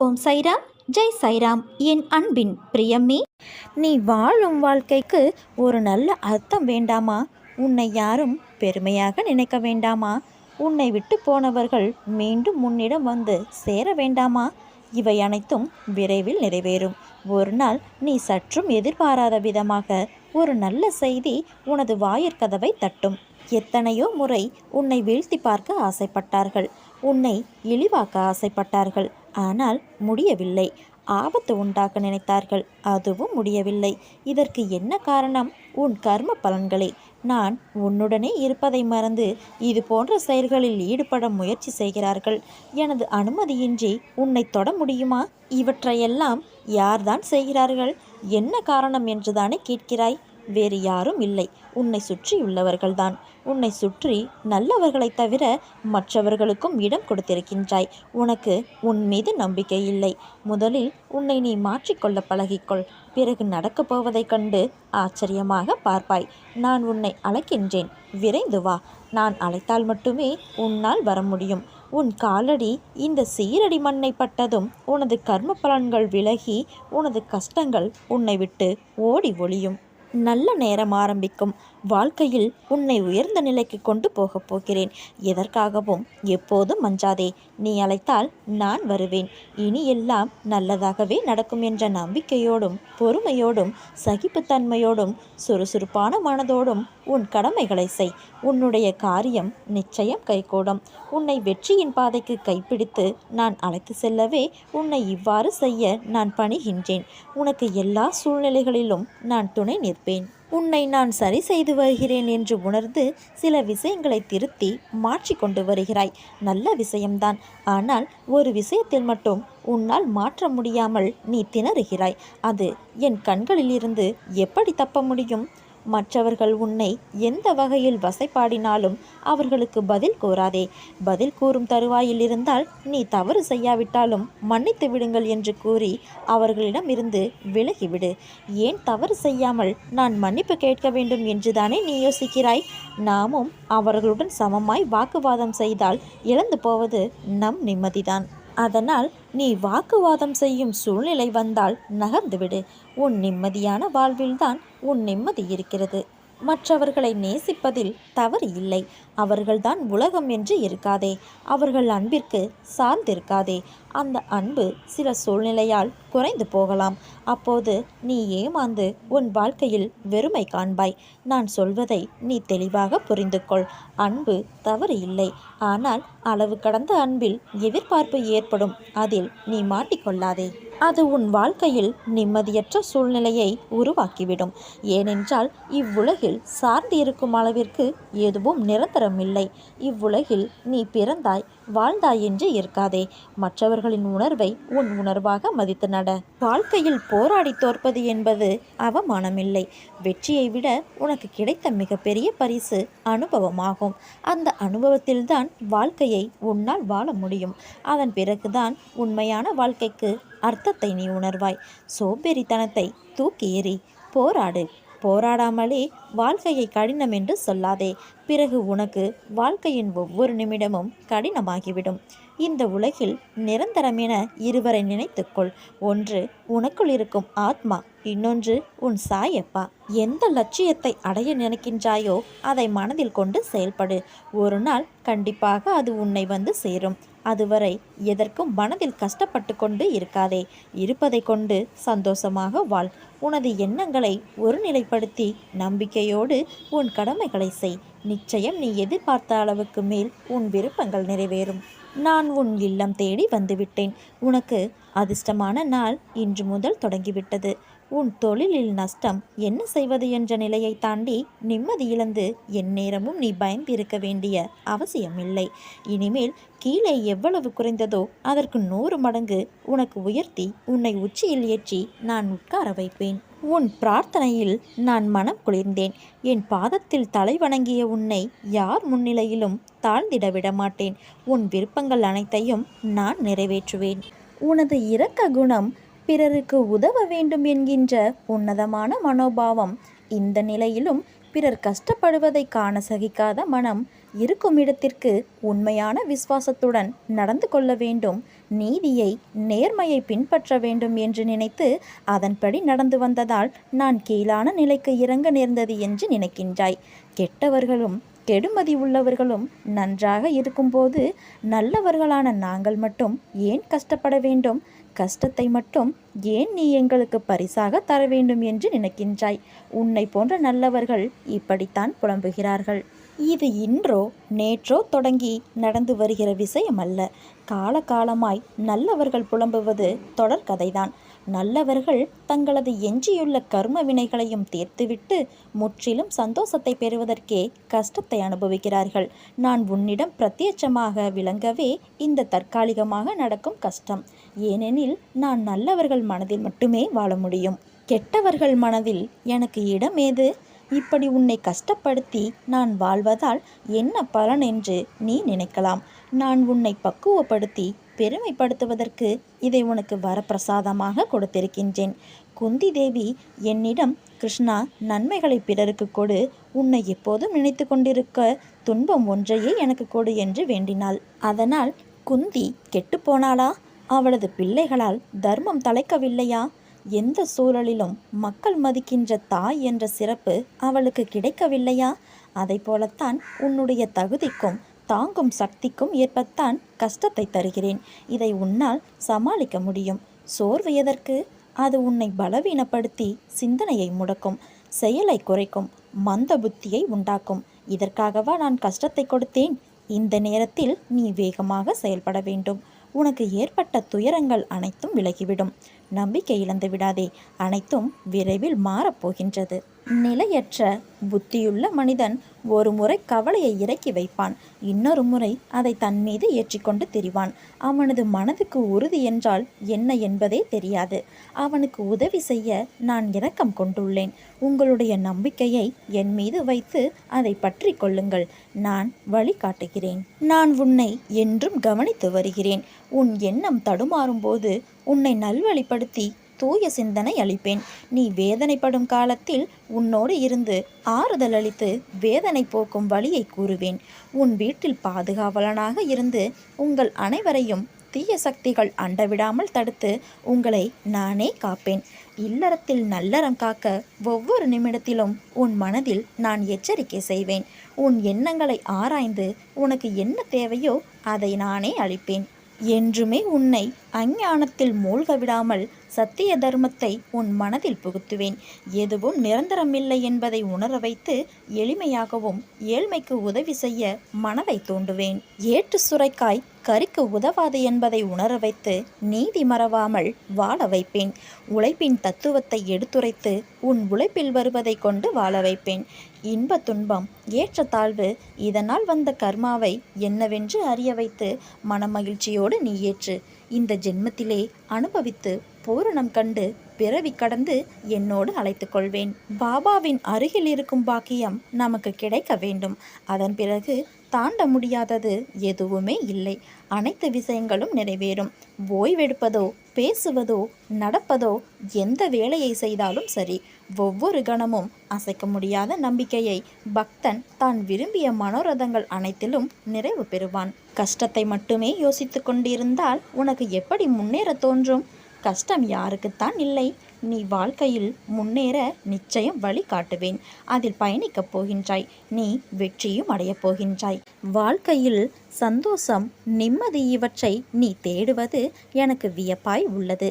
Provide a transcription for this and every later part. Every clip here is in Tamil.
ஓம் சைராம், ஜெய் சைராம். என் அன்பின் பிரியமே, நீ வாழும் வாழ்க்கைக்கு ஒரு நல்ல அர்த்தம் வேண்டாமா? உன்னை யாரும் பெருமையாக நினைக்க வேண்டாமா? உன்னை விட்டு போனவர்கள் மீண்டும் உன்னிடம் வந்து சேர வேண்டாமா? இவை அனைத்தும் விரைவில் நிறைவேறும். ஒரு நாள் நீ சற்றும் எதிர்பாராத விதமாக ஒரு நல்ல செய்தி உனது வாயிற்கதவை தட்டும். எத்தனையோ முறை உன்னை வீழ்த்தி பார்க்க ஆசைப்பட்டார்கள், உன்னை இழிவாக்க ஆசைப்பட்டார்கள். ஆனால் முடியவில்லை. ஆபத்து உண்டாக்க நினைத்தார்கள், அதுவும் முடியவில்லை. இதற்கு என்ன காரணம்? உன் கர்ம பலன்களே. நான் உன்னுடனே இருப்பதை மறந்து இது போன்ற செயல்களில் ஈடுபட முயற்சி செய்கிறார்கள். எனது அனுமதியின்றி உன்னை தொட முடியுமா? இவற்றையெல்லாம் யார்தான் செய்கிறார்கள்? என்ன காரணம் என்றுதானே கேட்கிறாய்? வேறு யாரும் இல்லை, உன்னை சுற்றியுள்ளவர்கள்தான். உன்னை சுற்றி நல்லவர்களைத் தவிர மற்றவர்களுக்கும் இடம் கொடுத்திருக்கின்றாய். உனக்கு உன் மீது நம்பிக்கை இல்லை. முதலில் உன்னை நீ மாற்றிக்கொள்ள பழகிக்கொள். பிறகு நடக்கப் போவதைக் கண்டு ஆச்சரியமாக பார்ப்பாய். நான் உன்னை அழைக்கின்றேன், விரைந்து வா. நான் அழைத்தால் மட்டுமே உன்னால் வர முடியும். உன் காலடி இந்த சீரடி மண்ணை பட்டதும் உனது கர்ம பலன்கள் விலகி உனது கஷ்டங்கள் உன்னை விட்டு ஓடி ஒளியும். நல்ல நேரம் ஆரம்பிக்கும். வாழ்க்கையில் உன்னை உயர்ந்த நிலைக்கு கொண்டு போகப் போகிறேன். எதற்காகவும் எப்போதும் மஞ்சாதே. நீ அழைத்தால் நான் வருவேன். இனி எல்லாம் நல்லதாகவே நடக்கும் என்ற நம்பிக்கையோடும் பொறுமையோடும் சகிப்புத்தன்மையோடும் சுறுசுறுப்பான மனதோடும் உன் கடமைகளை செய். உன்னுடைய காரியம் நிச்சயம் கைகூடும். உன்னை வெற்றியின் பாதைக்கு கைப்பிடித்து நான் அழைத்து செல்லவே உன்னை இவ்வாறு செய்ய நான் பணிகின்றேன். உனக்கு எல்லா சூழ்நிலைகளிலும் நான் துணை நிற்பேன். உன்னை நான் சரி செய்து வருகிறேன் என்று உணர்ந்து சில விஷயங்களை திருத்தி மாற்றி கொண்டு வருகிறாய். நல்ல விஷயம்தான். ஆனால் ஒரு விஷயத்தில் மட்டும் உன்னால் மாற்ற முடியாமல் நீ திணறுகிறாய். அது என் கண்களிலிருந்து எப்படி தப்ப முடியும்? மற்றவர்கள் உன்னை எந்த வகையில் வசைப்பாடினாலும் அவர்களுக்கு பதில் கூறாதே. பதில் கூறும் தருவாயில் இருந்தால் நீ தவறு செய்யாவிட்டாலும் மன்னித்து விடுங்கள் என்று கூறி அவர்களிடம் இருந்து விலகிவிடு. ஏன் தவறு செய்யாமல் நான் மன்னிப்பு கேட்க வேண்டும் என்றுதானே நீ யோசிக்கிறாய்? நாமும் அவர்களுடன் சமமாய் வாக்குவாதம் செய்தால் இழந்து போவது நம் நிம்மதிதான். அதனால் நீ வாக்குவாதம் செய்யும் சூழ்நிலை வந்தால் நகர்ந்துவிடு. உன் நிம்மதியான வாழ்வில்தான் உன் நிம்மதி இருக்கிறது. மற்றவர்களை நேசிப்பதில் தவறு இல்லை. அவர்கள்தான் உலகம் என்று இருக்காதே. அவர்கள் அன்பிற்கு சார்ந்திருக்காதே. அந்த அன்பு சில சூழ்நிலையால் குறைந்து போகலாம். அப்போது நீ ஏமாந்து உன் வாழ்க்கையில் வெறுமை காண்பாய். நான் சொல்வதை நீ தெளிவாக புரிந்து கொள். அன்பு தவறு இல்லை. ஆனால் அளவு கடந்த அன்பில் எதிர்பார்ப்பு ஏற்படும். அதில் நீ மாட்டிக்கொள்ளாதே. அது உன் வாழ்க்கையில் நிம்மதியற்ற சூழ்நிலையை உருவாக்கிவிடும். ஏனென்றால் இவ்வுலகில் சார்ந்து இருக்கும் அளவிற்கு எதுவும் நிரந்தரம் இல்லை. இவ்வுலகில் நீ பிறந்தாய் வாழ்ந்தாய் என்று இருக்காதே. மற்றவர்களின் உணர்வை உன் உணர்வாக மதித்து நட. வாழ்க்கையில் போராடி தோற்பது என்பது அவமானமில்லை. வெற்றியை விட உனக்கு கிடைத்த மிகப்பெரிய பரிசு அனுபவமாகும். அந்த அனுபவத்தில்தான் வாழ்க்கையை உன்னால் வாழ முடியும். அதன் பிறகுதான் உண்மையான வாழ்க்கைக்கு அர்த்தத்தை நீ உணர்வாய். சோம்பேறித்தனத்தை தூக்கி எறி. போராடு. போராடாமலே வாழ்க்கையை கடினம் என்று சொல்லாதே. பிறகு உனக்கு வாழ்க்கையின் ஒவ்வொரு நிமிடமும் கடினமாகிவிடும். இந்த உலகில் நிரந்தரம் என இருவரை நினைத்துக்கொள். ஒன்று உனக்குள் இருக்கும் ஆத்மா, இன்னொன்று உன் சாயப்பா. எந்த லட்சியத்தை அடைய நினைக்கின்றாயோ அதை மனதில் கொண்டு செயல்படு. ஒரு நாள் கண்டிப்பாக அது உன்னை வந்து சேரும். அதுவரை எதற்கும் மனதில் கஷ்டப்பட்டு கொண்டு இருக்காதே. இருப்பதை கொண்டு சந்தோஷமாக வாழ். உனது எண்ணங்களை ஒருநிலைப்படுத்தி நம்பிக்கையோடு உன் கடமைகளை செய். நிச்சயம் நீ எதிர்பார்த்த அளவுக்கு மேல் உன் விருப்பங்கள் நிறைவேறும். நான் உன் இல்லம் தேடி வந்துவிட்டேன். உனக்கு அதிர்ஷ்டமான நாள் இன்று முதல் தொடங்கிவிட்டது. உன் தொழிலில் நஷ்டம் என்ன செய்வது என்ற நிலையை தாண்டி நிம்மதி இழந்து எந்நேரமும் நீ பயந்திருக்க வேண்டிய அவசியமில்லை. இனிமேல் கீழே எவ்வளவு குறைந்ததோ அதற்கு 100 மடங்கு உனக்கு உயர்த்தி உன்னை உச்சியில் ஏற்றி நான் உட்கார வைப்பேன். உன் பிரார்த்தனையில் நான் மனம் குளிர்ந்தேன். என் பாதத்தில் தலை வணங்கிய உன்னை யார் முன்னிலையிலும் தாழ்ந்திட விடமாட்டேன். உன் விருப்பங்கள் அனைத்தையும் நான் நிறைவேற்றுவேன். உனது இரக்க குணம், பிறருக்கு உதவ வேண்டும் என்கின்ற உன்னதமான மனோபாவம், இந்த நிலையிலும் பிறர் கஷ்டப்படுவதை காண சகிக்காத மனம் இருக்கும் இடத்திற்கு உண்மையான விசுவாசத்துடன் நடந்து கொள்ள வேண்டும். நீதியை, நேர்மையை பின்பற்ற வேண்டும் என்று நினைத்து அதன்படி நடந்து வந்ததால் நான் கீழான நிலைக்கு இறங்க நேர்ந்தது என்று நினைக்கின்றாய். கெட்டவர்களும் கெடுமதி உள்ளவர்களும் நன்றாக இருக்கும்போது நல்லவர்களான நாங்கள் மட்டும் ஏன் கஷ்டப்பட வேண்டும்? கஷ்டத்தை மட்டும் ஏன் நீ எங்களுக்கு பரிசாக தர வேண்டும் என்று நினைக்கின்றாய்? உன்னை போன்ற நல்லவர்கள் இப்படித்தான் புலம்புகிறார்கள். இது இன்றோ நேற்றோ தொடங்கி நடந்து வருகிற விஷயம் அல்ல. காலகாலமாய் நல்லவர்கள் புலம்புவது தொடர்கதைதான். நல்லவர்கள் தங்களது எஞ்சியுள்ள கர்ம வினைகளையும் தீர்த்துவிட்டு முற்றிலும் சந்தோஷத்தை பெறுவதற்கே கஷ்டத்தை அனுபவிக்கிறார்கள். நான் உன்னிடம் பிரத்யட்சமாக விளங்கவே இந்த தற்காலிகமாக நடக்கும் கஷ்டம். ஏனெனில் நான் நல்லவர்கள் மனதில் மட்டுமே வாழ முடியும். கெட்டவர்கள் மனதில் எனக்கு இடம் ஏது? இப்படி உன்னை கஷ்டப்படுத்தி நான் வாழ்வதால் என்ன பலன் என்று நீ நினைக்கலாம். நான் உன்னை பக்குவப்படுத்தி பெருமைப்படுத்துவதற்கு இதை உனக்கு வரப்பிரசாதமாக கொடுத்திருக்கின்றேன். குந்தி தேவி என்னிடம், கிருஷ்ணா, நன்மைகளை பிறருக்கு கொடு, உன்னை எப்போதும் நினைத்து கொண்டிருக்க துன்பம் ஒன்றையே எனக்கு கொடு என்று வேண்டினாள். அதனால் குந்தி கெட்டுப்போனாளா? அவளது பிள்ளைகளால் தர்மம் தலைக்கவில்லையா? எந்த சூழலிலும் மக்கள் மதிக்கின்ற தாய் என்ற சிறப்பு அவளுக்கு கிடைக்கவில்லையா? அதை போலத்தான் உன்னுடைய தகுதிக்கும் தாங்கும் சக்திக்கும் ஏற்பத்தான் கஷ்டத்தை தருகிறேன். இதை உன்னால் சமாளிக்க முடியும். சோர்வு எதற்கு? அது உன்னை பலவீனப்படுத்தி சிந்தனையை முடக்கும், செயலை குறைக்கும், மந்த புத்தியை உண்டாக்கும். இதற்காகவா நான் கஷ்டத்தை கொடுத்தேன்? இந்த நேரத்தில் நீ வேகமாக செயல்பட வேண்டும். உனக்கு ஏற்பட்ட துயரங்கள் அனைத்தும் விலகிவிடும். நம்பிக்கை இழந்து விடாதே. அனைத்தும் விரைவில் மாறப்போகின்றது. நிலையற்ற புத்தியுள்ள மனிதன் ஒரு முறை கவலையை இறக்கி வைப்பான், இன்னொரு முறை அதை தன் மீது ஏற்றிக்கொண்டு திரிவான். அவனது மனதுக்கு உறுதி என்றால் என்ன என்பதே தெரியாது. அவனுக்கு உதவி செய்ய நான் இரக்கம் கொண்டுள்ளேன். உங்களுடைய நம்பிக்கையை என் மீது வைத்து அதை பற்றி கொள்ளுங்கள். நான் வழி காட்டுகிறேன். நான் உன்னை என்றும் கவனித்து வருகிறேன். உன் எண்ணம் தடுமாறும் போது உன்னை நல்வழிப்படுத்தி தூய சிந்தனை அளிப்பேன். நீ வேதனைப்படும் காலத்தில் உன்னோடு இருந்து ஆறுதல் அளித்து வேதனை போக்கும் வழியை கூறுவேன். உன் வீட்டில் பாதுகாவலனாக இருந்து உங்கள் அனைவரையும் தீய சக்திகள் அண்டவிடாமல் தடுத்து உங்களை நானே காப்பேன். இல்லறத்தில் நல்லறம் காக்க ஒவ்வொரு நிமிடத்திலும் உன் மனதில் நான் எச்சரிக்கை செய்வேன். உன் எண்ணங்களை ஆராய்ந்து உனக்கு என்ன தேவையோ அதை நானே அளிப்பேன். என்றுமே உன்னை அஞ்ஞானத்தில் மூழ்க விடாமல் சத்திய தர்மத்தை உன் மனதில் புகுத்துவேன். எதுவும் நிரந்தரமில்லை என்பதை உணர வைத்து எளிமையாகவும் ஏழ்மைக்கு உதவி செய்ய மனதை தூண்டுவேன். ஏட்டு சுரைக்காய் கறிக்கு உதவாது என்பதை உணர வைத்து நீதி மறவாமல் வாழ வைப்பேன். உழைப்பின் தத்துவத்தை எடுத்துரைத்து உன் உழைப்பில் வருவதை கொண்டு வாழ வைப்பேன். இன்ப துன்பம், ஏற்றத்தாழ்வு, இதனால் வந்த கர்மாவை என்னவென்று அறிய வைத்து மனமகிழ்ச்சியோடு நீ ஏற்று இந்த ஜென்மத்திலே அனுபவித்து பூரணம் கண்டு பிறவி கடந்து என்னோடு அழைத்து கொள்வேன். பாபாவின் அருகில் இருக்கும் பாக்கியம் நமக்கு கிடைக்க வேண்டும். அதன் பிறகு தாண்ட முடியாதது எதுவுமே இல்லை. அனைத்து விஷயங்களும் நிறைவேறும். ஓய்வெடுப்பதோ பேசுவதோ நடப்பதோ எந்த வேலையை செய்தாலும் சரி, ஒவ்வொரு கணமும் அசைக்க முடியாத நம்பிக்கையை பக்தன் தான் விரும்பிய மனோரதங்கள் அனைத்திலும் நிறைவு பெறுவான். கஷ்டத்தை மட்டுமே யோசித்து கொண்டிருந்தால் உனக்கு எப்படி முன்னேற தோன்றும்? கஷ்டம் யாருக்குத்தான் இல்லை? நீ வாழ்க்கையில் முன்னேற நிச்சயம் வழி காட்டுவேன். அதில் பயணிக்கப் போகின்றாய். நீ வெற்றியும் அடையப் போகின்றாய். வாழ்க்கையில் சந்தோஷம், நிம்மதி இவற்றை நீ தேடுவது எனக்கு வியப்பாய் உள்ளது.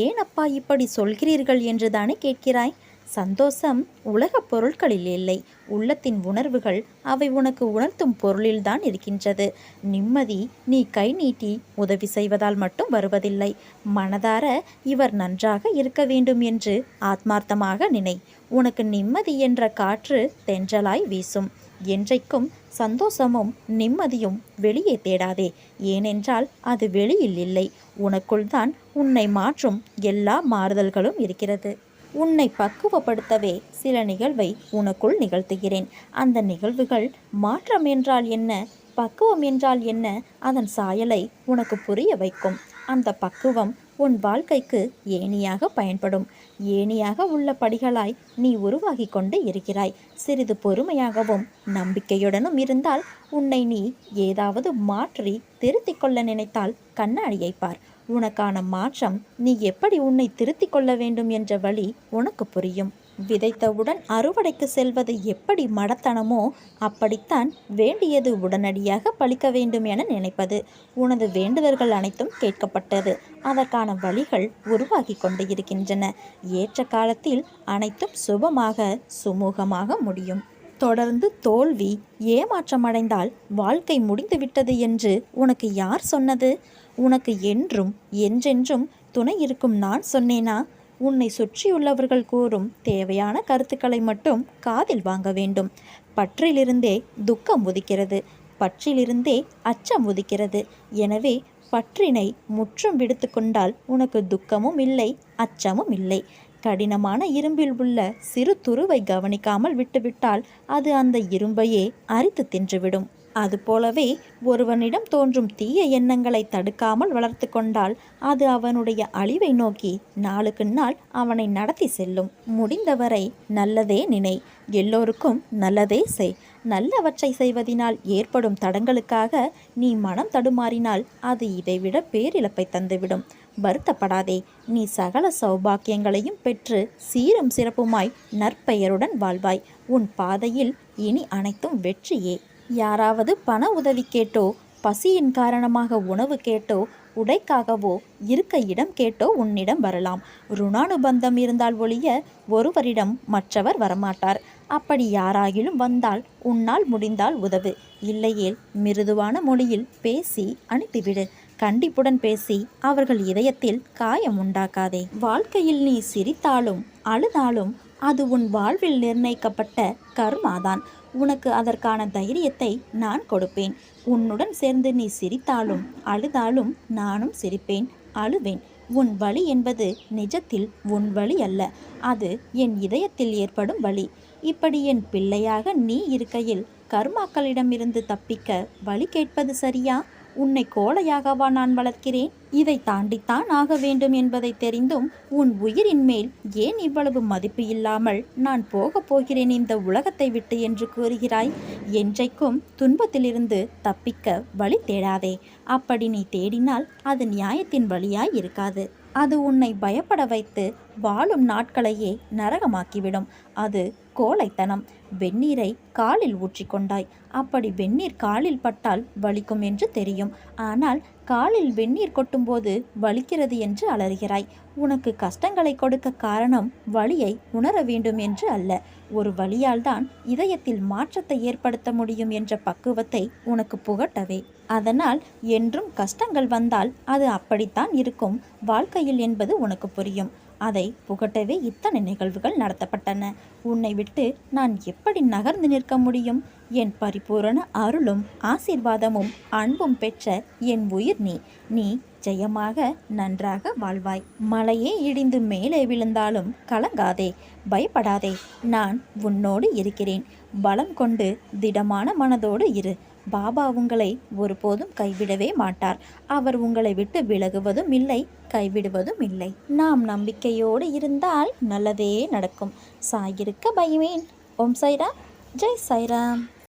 ஏன் அப்பா இப்படி சொல்கிறீர்கள் என்று தானே கேட்கிறாய்? சந்தோஷம் உலகப் பொருட்களில் இல்லை. உள்ளத்தின் உணர்வுகள் அவை உனக்கு உணர்த்தும் பொருளில்தான் இருக்கின்றது. நிம்மதி நீ கை நீட்டி உதவி செய்வதால் மட்டும் வருவதில்லை. மனதார இவர் நன்றாக இருக்க வேண்டும் என்று ஆத்மார்த்தமாக நினை. உனக்கு நிம்மதி என்ற காற்று தென்றலாய் வீசும். என்றைக்கும் சந்தோஷமும் நிம்மதியும் வெளியே தேடாதே. ஏனென்றால் அது வெளியில் இல்லை, உனக்குள் தான் உன்னை மாற்றும் எல்லா மாறுதல்களும் இருக்கிறது. உன்னை பக்குவப்படுத்தவே சில நிகழ்வை உனக்குள் நிகழ்த்துகிறேன். அந்த நிகழ்வுகள் மாற்றம் என்றால் என்ன, பக்குவம் என்றால் என்ன, அதன் சாயலை உனக்கு புரிய வைக்கும். அந்த பக்குவம் உன் வாழ்க்கைக்கு ஏணியாக பயன்படும். ஏணியாக உள்ள படிகளாய் நீ உருவாகி கொண்டு இருக்கிறாய். சிறிது பொறுமையாகவும் நம்பிக்கையுடனும் இருந்தால் உன்னை நீ ஏதாவது மாற்றி திருத்திக் கொள்ள நினைத்தால் கண்ணாடியை பார். உனக்கான மாற்றம், நீ எப்படி உன்னை திருத்திக் கொள்ள வேண்டும் என்ற வழி உனக்கு புரியும். விதைத்தவுடன் அறுவடைக்கு செல்வது எப்படி மடத்தனமோ அப்படித்தான் வேண்டியது உடனடியாக பலிக்க வேண்டும் என நினைப்பது. உனது வேண்டுதல்கள் அனைத்தும் கேட்கப்பட்டது. அதற்கான வழிகள் உருவாகி கொண்டு இருக்கின்றன. ஏற்ற காலத்தில் அனைத்தும் சுபமாக சுமூகமாக முடியும். தொடர்ந்து தோல்வி, ஏமாற்றமடைந்தால் வாழ்க்கை முடிந்துவிட்டது என்று உனக்கு யார் சொன்னது? உனக்கு என்றும் என்றென்றும் துணை இருக்கும் நான் சொன்னேனா? உன்னை சுற்றியுள்ளவர்கள் கூறும் தேவையான கருத்துக்களை மட்டும் காதில் வாங்க வேண்டும். பற்றிலிருந்தே துக்கம் உதிக்கிறது, பற்றிலிருந்தே அச்சம் உதிக்கிறது. எனவே பற்றினை முற்றும் விடுத்து கொண்டால் உனக்கு துக்கமும் இல்லை, அச்சமும் இல்லை. கடினமான இரும்பில் உள்ள சிறு துருவை கவனிக்காமல் விட்டுவிட்டால் அது அந்த இரும்பையே அரித்து தின்றுவிடும். அதுபோலவே ஒருவனிடம் தோன்றும் தீய எண்ணங்களை தடுக்காமல் வளர்த்து கொண்டால் அது அவனுடைய அழிவை நோக்கி நாளுக்கு நாள் அவனை நடத்தி செல்லும். முடிந்தவரை நல்லதே நினை, எல்லோருக்கும் நல்லதே செய். நல்லவற்றை செய்வதினால் ஏற்படும் தடங்களுக்காக நீ மனம் தடுமாறினால் அது இதைவிட பேரிழப்பை தந்துவிடும். வருத்தப்படாதே. நீ சகல சௌபாக்கியங்களையும் பெற்று சீரும் சிறப்புமாய் நற்பெயருடன் வாழ்வாய். உன் பாதையில் இனி அனைத்தும் வெற்றியே. யாராவது பண உதவி கேட்டோ, பசியின் காரணமாக உணவு கேட்டோ, உடைக்காகவோ, இருக்க இடம் கேட்டோ உன்னிடம் வரலாம். ருணானுபந்தம் இருந்தால் ஒழிய ஒருவரிடம் மற்றவர் வரமாட்டார். அப்படி யாராகிலும் வந்தால் உன்னால் முடிந்தால் உதவு. இல்லையேல் மிருதுவான மொழியில் பேசி அனுப்பிவிடு. கண்டிப்புடன் பேசி அவர்கள் இதயத்தில் காயம் உண்டாக்காதே. வாழ்க்கையில் நீ சிரித்தாலும் அழுதாலும் அது உன் வாழ்வில் நிர்ணயிக்கப்பட்ட கர்மாதான். உனக்கு அதற்கான தைரியத்தை நான் கொடுப்பேன். உன்னுடன் சேர்ந்து நீ சிரித்தாலும் அழுதாலும் நானும் சிரிப்பேன், அழுவேன். உன் வலி என்பது நிஜத்தில் உன் வலி அல்ல, அது என் இதயத்தில் ஏற்படும் வலி. இப்படி என் பிள்ளையாக நீ இருக்கையில் கர்மாக்களிடமிருந்து தப்பிக்க வழி கேட்பது சரியா? உன்னை கோழையாகவா நான் வளர்க்கிறேன்? இதை தாண்டித்தான் ஆக வேண்டும் என்பதை தெரிந்தும் உன் உயிரின் மேல் ஏன் இவ்வளவு மதிப்பு இல்லாமல் நான் போகப் போகிறேன் இந்த உலகத்தை விட்டு என்று கூறுகிறாய்? என்றைக்கும் துன்பத்திலிருந்து தப்பிக்க வழி தேடாதே. அப்படி நீ தேடினால் அது நியாயத்தின் வழியாய் இருக்காது. அது உன்னை பயப்பட வைத்து வாழும் நாட்களையே நரகமாக்கிவிடும். அது கோழைத்தனம். வெந்நீரை காலில் ஊற்றிக்கொண்டாய். அப்படி வெந்நீர் காலில் பட்டால் வலிக்கும் என்று தெரியும். ஆனால் காலில் வெந்நீர் கொட்டும்போது வலிக்கிறது என்று அலறுகிறாய். உனக்கு கஷ்டங்களை கொடுக்க காரணம் வலியை உணர வேண்டும் என்று அல்ல. ஒரு வலியால் தான் இதயத்தில் மாற்றத்தை ஏற்படுத்த முடியும் என்ற பக்குவத்தை உனக்கு புகட்டவே. அதனால் என்றும் கஷ்டங்கள் வந்தால் அது அப்படித்தான் இருக்கும் வாழ்க்கையில் என்பது உனக்கு புரியும். அதை புகட்டவே இத்தனை நிகழ்வுகள் நடத்தப்பட்டன. உன்னை விட்டு நான் எப்படி நகர்ந்து நிற்க முடியும்? என் பரிபூரண அருளும் ஆசீர்வாதமும் அன்பும் பெற்ற என் உயிர் நீ. நீ ஜெயமாக நன்றாக வாழ்வாய். மலையே இடிந்து மேலே விழுந்தாலும் கலங்காதே, பயப்படாதே. நான் உன்னோடு இருக்கிறேன். பலம் கொண்டு திடமான மனதோடு இரு. பாபா உங்களை ஒருபோதும் கைவிடவே மாட்டார். அவர் உங்களை விட்டு விலகுவதும் இல்லை, கைவிடுவதும் இல்லை. நாம் நம்பிக்கையோடு இருந்தால் நல்லதே நடக்கும். சாயிருக்க பயமேன். ஓம் சாய்ராம், ஜெய் சாய்ராம்.